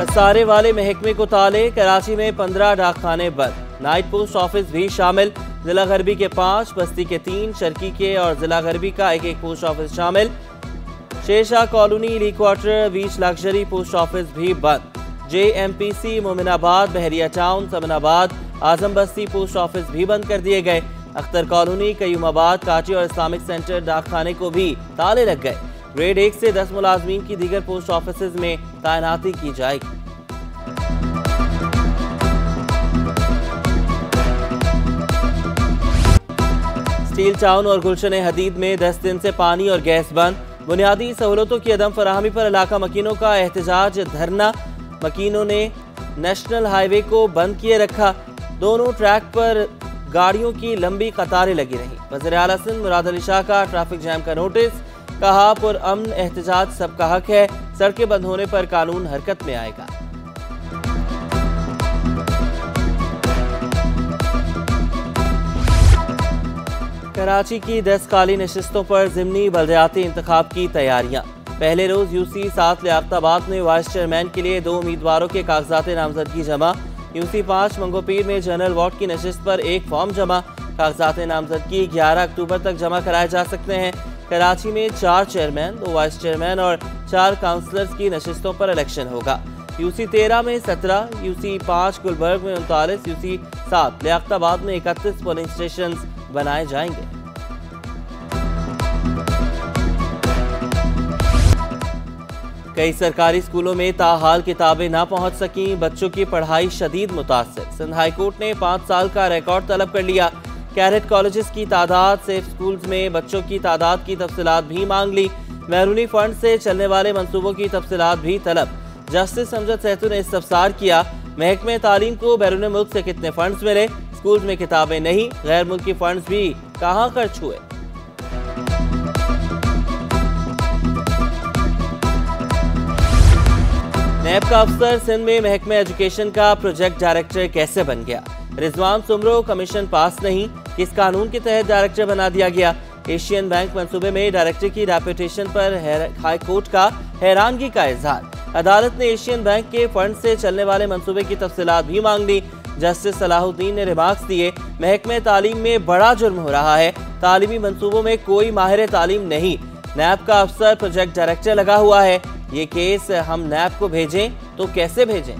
सारे वाले महकमे को ताले। कराची में 15 डाकखाने बंद। नाइट पोस्ट ऑफिस भी शामिल। जिला गरबी के 5, बस्ती के 3, चरकी के और जिला गरबी का एक पोस्ट ऑफिस शामिल। शेरशाह कॉलोनी, ली क्वार्टर, बीच लग्जरी पोस्ट ऑफिस भी बंद। JMPC, मोमिनाबाद, बहरिया टाउन, समनाबाद, आजम बस्ती पोस्ट ऑफिस भी बंद कर दिए गए। अख्तर कॉलोनी, कयूमाबाद, काची और इस्लामिक सेंटर डाकखाने को भी ताले लग गए। ग्रेड 1 से 10 मुलाजमीन की दीगर पोस्ट ऑफिस में तैनाती की जाएगी। स्टील टाउन और गुलशन हदीद में 10 दिन से पानी और गैस बंद। बुनियादी सहूलतों की अदम फराहमी पर इलाका मकीनों का एहतजाज धरना। मकीनों ने नेशनल हाईवे को बंद किए रखा। दोनों ट्रैक पर गाड़ियों की लंबी कतारें लगी रही। वज़ीर आला सिंध मुराद अली शाह का ट्रैफिक जैम का नोटिस। कहा, पुरअमन एहतजाज सबका हक है। सड़कें बंद होने पर कानून हरकत में आएगा। कराची की 10 खाली नशिस्तों पर ज़िमनी बल्दियाती इंतखाब की तैयारियां। पहले रोज UC 7 लियाकताबाद में वाइस चेयरमैन के लिए 2 उम्मीदवारों के कागजात नामजदगी जमा। UC 5 मंगोपीर में जनरल वार्ड की नशिस्त पर 1 फॉर्म जमा। कागजात नामजदगी 11 अक्टूबर तक जमा कराए जा सकते हैं। कराची में 4 चेयरमैन, 2 वाइस चेयरमैन और 4 काउंसलर्स की नशिस्तों पर इलेक्शन होगा। UC 13 में 17, UC 5 गुलबर्ग में 39, UC 7 लियाकताबाद में 31 पोलिंग स्टेशन बनाए जाएंगे। कई सरकारी स्कूलों में ताहाल किताबें ना पहुंच सकी। बच्चों की पढ़ाई शदीद मुतासिर। सिंध हाई कोर्ट ने 5 साल का रिकॉर्ड तलब कर लिया। कैडेट कॉलेजेस की तादाद, सेफ स्कूल्स में बच्चों की तादाद की तफसीलात भी मांग ली। बैरूनी फंड से चलने वाले मंसूबों की तफसीलात भी तलब। जस्टिस अमजद सेहतू ने इस्तफसार किया, महकमे तालीम को बैरून मुल्क से कितने फंड्स मिले, स्कूल में किताबें नहीं, गैर मुल्की फंड्स भी कहाँ खर्च हुए। नैब का अफसर सिंध में महकमे एजुकेशन का प्रोजेक्ट डायरेक्टर कैसे बन गया। रिजवान सुमरो, कमीशन पास नहीं, किस कानून के तहत डायरेक्टर बना दिया गया। एशियन बैंक मंसूबे में डायरेक्टर की रेपुटेशन पर हाई कोर्ट का हैरानगी का इजहार। अदालत ने एशियन बैंक के फंड से चलने वाले मंसूबे की तफसीलात भी मांग ली। जस्टिस सलाहुद्दीन ने रिमार्क्स दिए, महकमे तालीम में बड़ा जुर्म हो रहा है। तालीमी मंसूबों में कोई माहिर तालीम नहीं। नैब का अफसर प्रोजेक्ट डायरेक्टर लगा हुआ है। ये केस हम नैब को भेजें तो कैसे भेजें।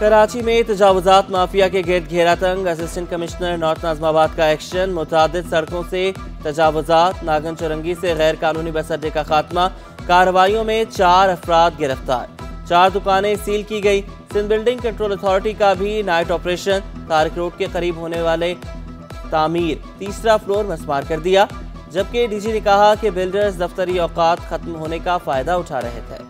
कराची में तजावुजात माफिया के गिर्द घेरा तंग। असिस्टेंट कमिश्नर नॉर्थ नाज़िमाबाद का एक्शन। मुतादिद सड़कों से तजावुजात। नागन चौरंगी से गैर कानूनी बस अड्डे का खात्मा। कार्रवाइयों में 4 अफराद गिरफ्तार। 4 दुकानें सील की गई। सिंध बिल्डिंग कंट्रोल अथॉरिटी का भी नाइट ऑपरेशन। तारिक रोड के करीब होने वाले तामीर 3रा फ्लोर मस्मार कर दिया। जबकि DG ने कहा कि बिल्डर्स दफ्तरी औकात खत्म होने का फायदा उठा रहे थे।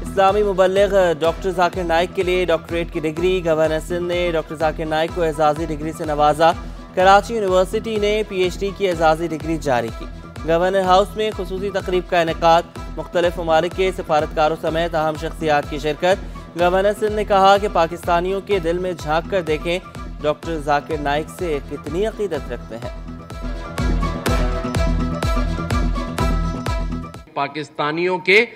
इस्लामी मुबल्लिग डॉक्टर जाकिर नाइक के लिए डॉक्टरेट की डिग्री। गवर्नर सिंध ने डॉक्टर जाकिर नाइक को एजाजी डिग्री से नवाजा। कराची यूनिवर्सिटी ने PhD की एजाजी डिग्री जारी की। गवर्नर हाउस में खुसूसी तकरीब का इनेकाद। मुख्तलिफ ममालिक के सफारतकारों समेत अहम शख्सियात की शिरकत। गवर्नर सिंध ने कहा कि पाकिस्तानियों के दिल में झांक कर देखें, डॉक्टर जाकिर नाइक से कितनी अकीदत रखते हैं। पाकिस्तानियों के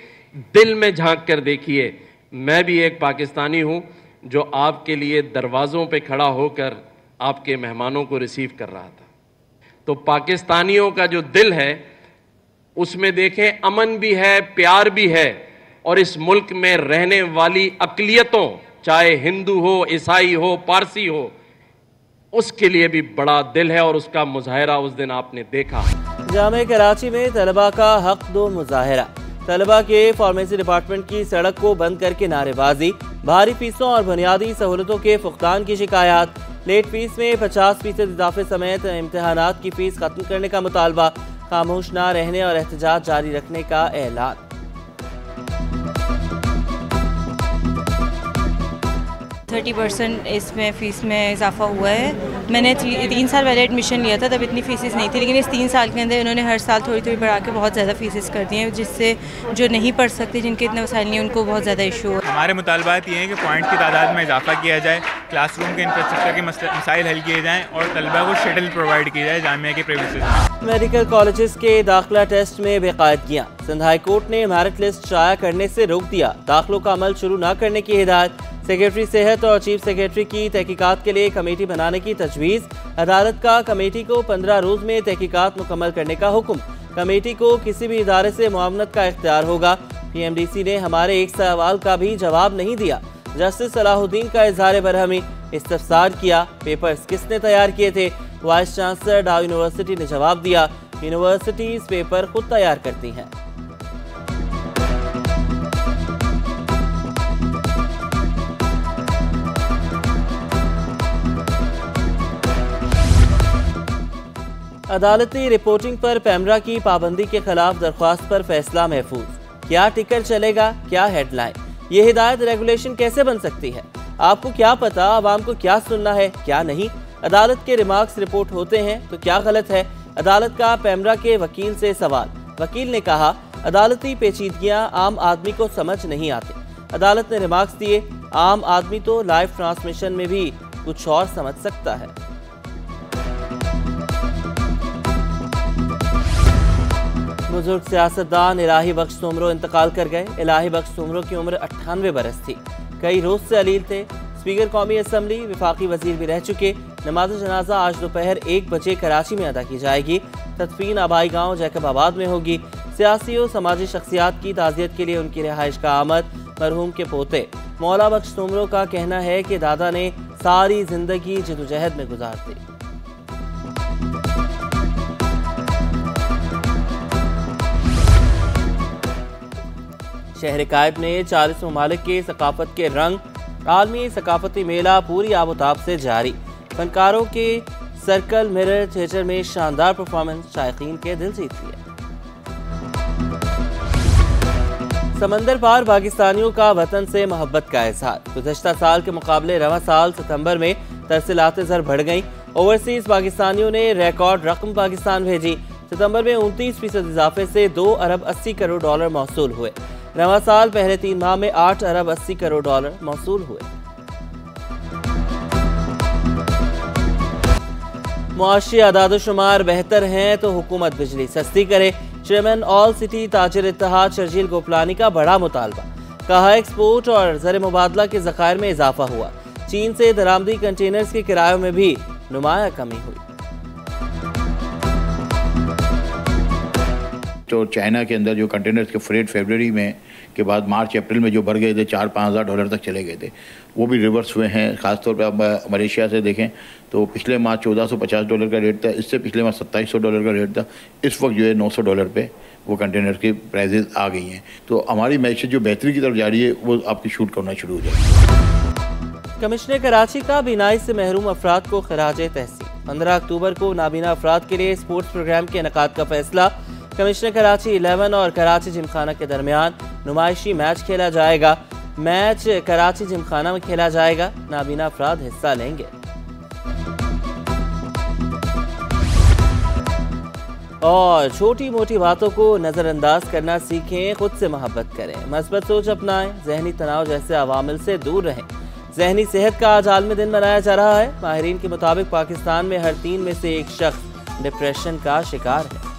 दिल में झांक कर देखिए। मैं भी एक पाकिस्तानी हूं जो आपके लिए दरवाज़ों पे खड़ा होकर आपके मेहमानों को रिसीव कर रहा था। तो पाकिस्तानियों का जो दिल है उसमें देखें अमन भी है, प्यार भी है, और इस मुल्क में रहने वाली अक़लियतों, चाहे हिंदू हो, ईसाई हो, पारसी हो, उसके लिए भी बड़ा दिल है और उसका मुजाहिरा उस दिन आपने देखा। जामे कराची में तलबा का हक दो मुजाहिरा। तलबा के फार्मेसी डिपार्टमेंट की सड़क को बंद करके नारेबाजी। भारी फीसों और बुनियादी सहूलतों के फुकदान की शिकायत। लेट फीस में 50% इजाफे समेत इम्तहानात की फीस खत्म करने का मुतालबा। खामोश ना रहने और एहतजाज जारी रखने का ऐलान। 30% इसमें फ़ीस में इजाफा हुआ है। मैंने 3 साल पहले एडमिशन लिया था, तब इतनी फ़ीसेस नहीं थी, लेकिन इस 3 साल के अंदर इन्होंने हर साल थोड़ी थोड़ी बढ़ा के बहुत ज़्यादा फ़ीसेस कर दी हैं, जिससे जो नहीं पढ़ सकते, जिनके इतने वसाइल नहीं, उनको बहुत ज़्यादा इशू है। हमारे मुतालबात ये हैं कि पॉइंट की तादाद में इजाफा किया जाए, क्लासरूम के इंफ्रास्ट्रक्चर के मसाइल हल किए जाएँ और तलबा को शटल प्रोवाइड की जाए जामिया के प्रेमिसेस। मेडिकल कॉलेजेस के दाखिला टेस्ट में बेकायदगियाँ, सिंध हाई कोर्ट ने मेरिट लिस्ट शाया करने से रोक दिया, दाखिलों का अमल शुरू न करने की हिदायत। सेक्रेटरी सेहत और चीफ सेक्रेटरी की तहकीकात के लिए कमेटी बनाने की तजवीज़, अदालत का कमेटी को 15 रोज़ में तहकीकात मुकम्मल करने का हुक्म। कमेटी को किसी भी इदारे से मुआवनत का इख्तियार होगा। PMDC ने हमारे एक सवाल का भी जवाब नहीं दिया। जस्टिस सलाहुद्दीन का इजहार बरहमी, इस्तफसार किया, पेपर्स किसने तैयार किए थे? वाइस चांसलर डाउ यूनिवर्सिटी ने जवाब दिया, यूनिवर्सिटीज़ पेपर खुद तैयार करती हैं। अदालती रिपोर्टिंग पर पैमरा की पाबंदी के खिलाफ दरख्वास्त पर फैसला महफूज, क्या टिकर चलेगा, क्या हेडलाइन? ये हिदायत रेगुलेशन कैसे बन सकती है? आपको क्या पता आवाम को क्या सुनना है, क्या नहीं? अदालत के रिमार्क्स रिपोर्ट होते हैं तो क्या गलत है? अदालत का पैमरा के वकील से सवाल, वकील ने कहा अदालती पेचीदगियां आम आदमी को समझ नहीं आती। अदालत ने रिमार्क्स दिए, आम आदमी तो लाइव ट्रांसमिशन में भी कुछ और समझ सकता है। बुजुर्ग सियासतदान इलाही बख्श सुमरो इंतकाल कर गए। इलाही बख्श सुमरो की उम्र 98 बरस थी, कई रोज से अलील थे। स्पीकर कौमी असम्बली, विफाकी वजीर भी रह चुके। नमाज जनाजा आज दोपहर 1 बजे कराची में अदा की जाएगी। तदफीन आबाई गांव जैकबाबाद में होगी। सियासी और समाजी शख्सियात की ताज़ियत के लिए उनकी रिहाइश का आमद। मरहूम के पोते मौला बख्श सुमरो का कहना है कि दादा ने सारी जिंदगी जदोजहद में गुजार दी। शहर कायब ने 40 ममालिक के सकाफत के रंग। आलमी सकाफती मेला पूरी आबोताब से जारी। फनकारों के सर्कल मिरर थिएटर में शानदार परफॉर्मेंस शायकीन के दिल जीत लिए। समंदर पार पाकिस्तानियों का वतन से मोहब्बत का इजहार। गुज़श्ता साल के मुकाबले रवा साल सितंबर में तरसीलात ज़र बढ़ गई। ओवरसीज पाकिस्तानियों ने रिकॉर्ड रकम पाकिस्तान भेजी। सितंबर में 29% इजाफे से 2 अरब 80 करोड़ डॉलर मौसूल हुए। रवा साल पहले 3 माह में 8 अरब 80 करोड़ डॉलर मौसूल हुए। मुआशी आदादोशुमार बेहतर हैं तो हुकूमत बिजली सस्ती करे। चेयरमैन ऑल सिटी ताजिर इत्तेहाद शर्जील गोपलानी का बड़ा मुतालबा। कहा एक्सपोर्ट और ज़र मुबादला के ज़खायर में इजाफा हुआ। चीन से दरामदी कंटेनर्स के किरायों में भी नुमाया कमी हुई। तो चाइना के अंदर जो कंटेनर्स के फ्रेट फरवरी में के बाद मार्च अप्रैल में जो बढ़ गए थे, 4-5 हज़ार डॉलर तक चले गए थे, वो भी रिवर्स हुए हैं। ख़ासतौर पे आप मलेशिया से देखें तो पिछले माह 1450 डॉलर का रेट था, इससे पिछले माह 2700 डॉलर का रेट था। इस वक्त जो है 900 डॉलर पे वो कंटेनर की प्राइजेज आ गई हैं। तो हमारी मैशत जो बेहतरी की तरफ जा रही है वो आपकी शूट करना शुरू हो जाए। कमिश्नर कराची का बीनाई से महरूम अफराद को खराज तहसीन। 15 अक्टूबर को नाबीना अफराद के लिए स्पोर्ट्स प्रोग्राम के इनेकाद का फैसला। कमिश्नर कराची 11 और कराची जिमखाना के दरमियान नुमाइशी मैच खेला जाएगा। मैच कराची जिमखाना में खेला जाएगा। नाबीना अफराद हिस्सा लेंगे। और छोटी मोटी बातों को नज़रअंदाज करना सीखें, खुद से मोहब्बत करें, मस्बत सोच अपनाएं, जहनी तनाव जैसे अवामिल से दूर रहें। जहनी सेहत का आज आलमी दिन मनाया जा रहा है। माहिरीन के मुताबिक पाकिस्तान में हर 3 में से 1 शख्स डिप्रेशन का शिकार है।